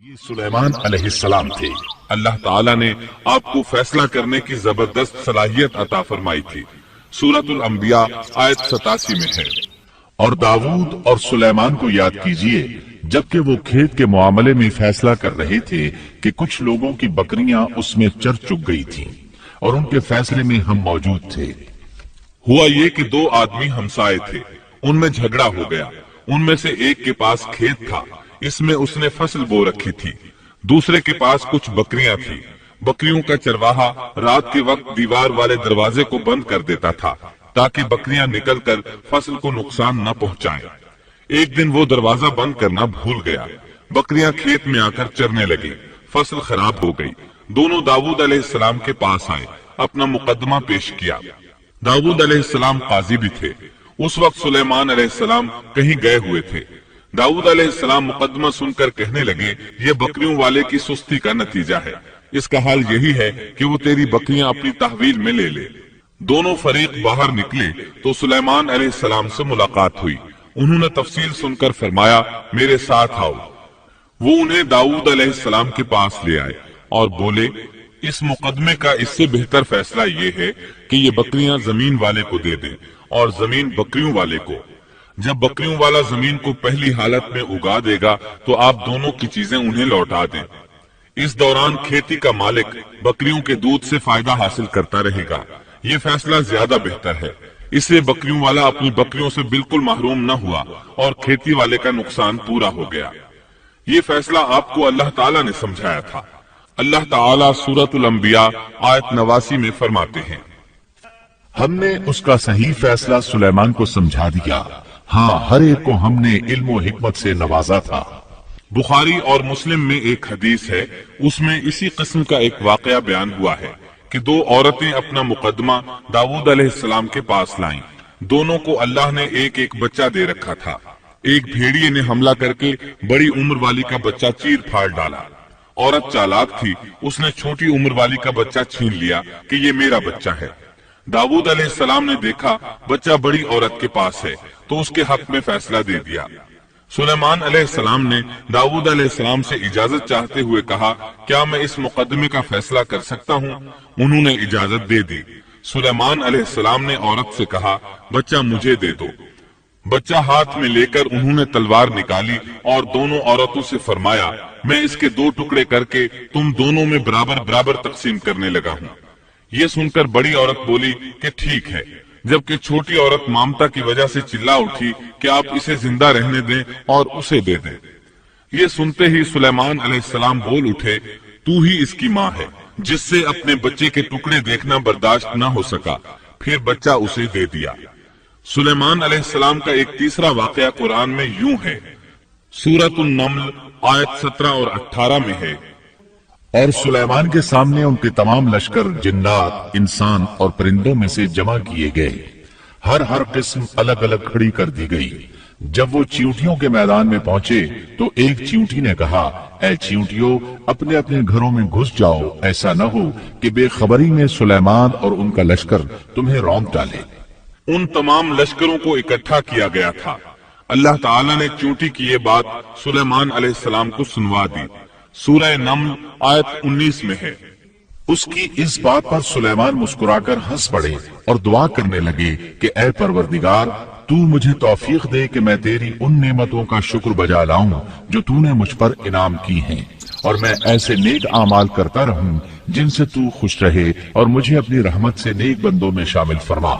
یہ سلیمان علیہ السلام تھے۔ اللہ تعالیٰ نے آپ کو فیصلہ کرنے کی زبردست صلاحیت عطا فرمائی تھی۔ سورۃ الانبیاء آیت 87 میں ہے۔ اور داؤد اور سلیمان کو یاد کیجئے جبکہ وہ کھیت کے معاملے میں فیصلہ کر رہے تھے کہ کچھ لوگوں کی بکریاں اس میں چر چک گئی تھیں اور ان کے فیصلے میں ہم موجود تھے۔ ہوا یہ کہ دو آدمی ہمسائے تھے، ان میں جھگڑا ہو گیا۔ ان میں سے ایک کے پاس کھیت تھا، اس میں اس نے فصل بو رکھی تھی، دوسرے کے پاس کچھ بکریاں تھیں۔ بکریوں کا چرواہا رات کے وقت دیوار والے دروازے کو بند کر دیتا تھا تاکہ بکریاں نکل کر فصل کو نقصان نہ پہنچائیں۔ ایک دن وہ دروازہ بند کرنا بھول گیا، بکریاں کھیت میں آ کر چرنے لگیں، فصل خراب ہو گئی۔ دونوں داؤد علیہ السلام کے پاس آئے، اپنا مقدمہ پیش کیا۔ داؤد علیہ السلام قاضی بھی تھے۔ اس وقت سلیمان علیہ السلام کہیں گئے ہوئے تھے۔ داؤد علیہ السلام مقدمہ سن کر کہنے لگے، یہ بکریوں والے کی سستی کا نتیجہ ہے، اس کا حال یہی ہے کہ وہ تیری بکریاں اپنی تحویل میں لے لے۔ دونوں فریق باہر نکلے تو سلیمان علیہ السلام سے ملاقات ہوئی۔ انہوں نے تفصیل سن کر فرمایا، میرے ساتھ آؤ۔ وہ انہیں داؤد علیہ السلام کے پاس لے آئے اور بولے، اس مقدمے کا اس سے بہتر فیصلہ یہ ہے کہ یہ بکریاں زمین والے کو دے دیں اور زمین بکریوں والے کو۔ جب بکریوں والا زمین کو پہلی حالت میں اگا دے گا تو آپ دونوں کی چیزیں انہیں لوٹا دیں۔ اس دوران کھیتی کا مالک بکریوں کے دودھ سے فائدہ حاصل کرتا رہے گا۔ یہ فیصلہ زیادہ بہتر ہے۔ اس سے بکریوں والا اپنی بکریوں سے بالکل محروم نہ ہوا اور کھیتی والے کا نقصان پورا ہو گیا۔ یہ فیصلہ آپ کو اللہ تعالیٰ نے سمجھایا تھا۔ اللہ تعالیٰ سورۃ الانبیاء آیت 89 میں فرماتے ہیں، ہم نے اس کا صحیح فیصلہ سلیمان کو سمجھا دیا، ہاں ہر ایک کو ہم نے علم و حکمت سے نوازا تھا۔ بخاری اور مسلم میں ایک حدیث ہے، اس میں اسی قسم کا ایک واقعہ بیان ہوا ہے کہ دو عورتیں اپنا مقدمہ داؤد علیہ السلام کے پاس لائیں۔ دونوں کو اللہ نے ایک ایک بچہ دے رکھا تھا۔ ایک بھیڑیے نے حملہ کر کے بڑی عمر والی کا بچہ چیر پھاڑ ڈالا۔ عورت چالاک تھی، اس نے چھوٹی عمر والی کا بچہ چھین لیا کہ یہ میرا بچہ ہے۔ داؤد علیہ السلام نے دیکھا بچہ بڑی عورت کے پاس ہے تو اس کے حق میں فیصلہ دے دیا۔ سلیمان علیہ السلام نے داؤد علیہ السلام سے اجازت چاہتے ہوئے کہا، کیا میں اس مقدمے کا فیصلہ کر سکتا ہوں؟ انہوں نے اجازت دے دی۔ سلیمان علیہ السلام نے عورت سے کہا، بچہ مجھے دے دو۔ بچہ ہاتھ میں لے کر انہوں نے تلوار نکالی اور دونوں عورتوں سے فرمایا، میں اس کے دو ٹکڑے کر کے تم دونوں میں برابر برابر تقسیم کرنے لگا ہوں۔ یہ سن کر بڑی عورت بولی کہ ٹھیک ہے، جبکہ چھوٹی عورت مامتا کی وجہ سے چلا اٹھی کہ آپ اسے زندہ رہنے دیں اور اسے دے دیں۔ یہ سنتے ہی سلیمان علیہ السلام بول اٹھے، تو ہی اس کی ماں ہے، جس سے اپنے بچے کے ٹکڑے دیکھنا برداشت نہ ہو سکا، پھر بچہ اسے دے دیا۔ سلیمان علیہ السلام کا ایک تیسرا واقعہ قرآن میں یوں ہے، سورۃ النمل آیت 17 اور 18 میں ہے، اور سلیمان کے سامنے ان کے تمام لشکر جنات، انسان اور پرندوں میں سے جمع کیے گئے، ہر قسم الگ الگ کھڑی کر دی گئی۔ جب وہ چیونٹیوں کے میدان میں پہنچے تو ایک چیونٹی نے کہا، اے چیونٹیوں، اپنے اپنے گھروں میں گھس جاؤ، ایسا نہ ہو کہ بے خبری میں سلیمان اور ان کا لشکر تمہیں رونق ڈالے۔ ان تمام لشکروں کو اکٹھا کیا گیا تھا۔ اللہ تعالیٰ نے چیونٹی کی یہ بات سلیمان علیہ السلام کو سنوا دی۔ سورہ نمل آیت 19 میں ہے، اس کی اس بات پر سلیمان مسکرا کر ہنس پڑے اور دعا کرنے لگے کہ اے پروردگار، تو مجھے توفیق دے کہ میں تیری ان نعمتوں کا شکر بجا لاؤں جو تو نے مجھ پر انعام کی ہیں، اور میں ایسے نیک اعمال کرتا رہوں جن سے تو خوش رہے، اور مجھے اپنی رحمت سے نیک بندوں میں شامل فرما۔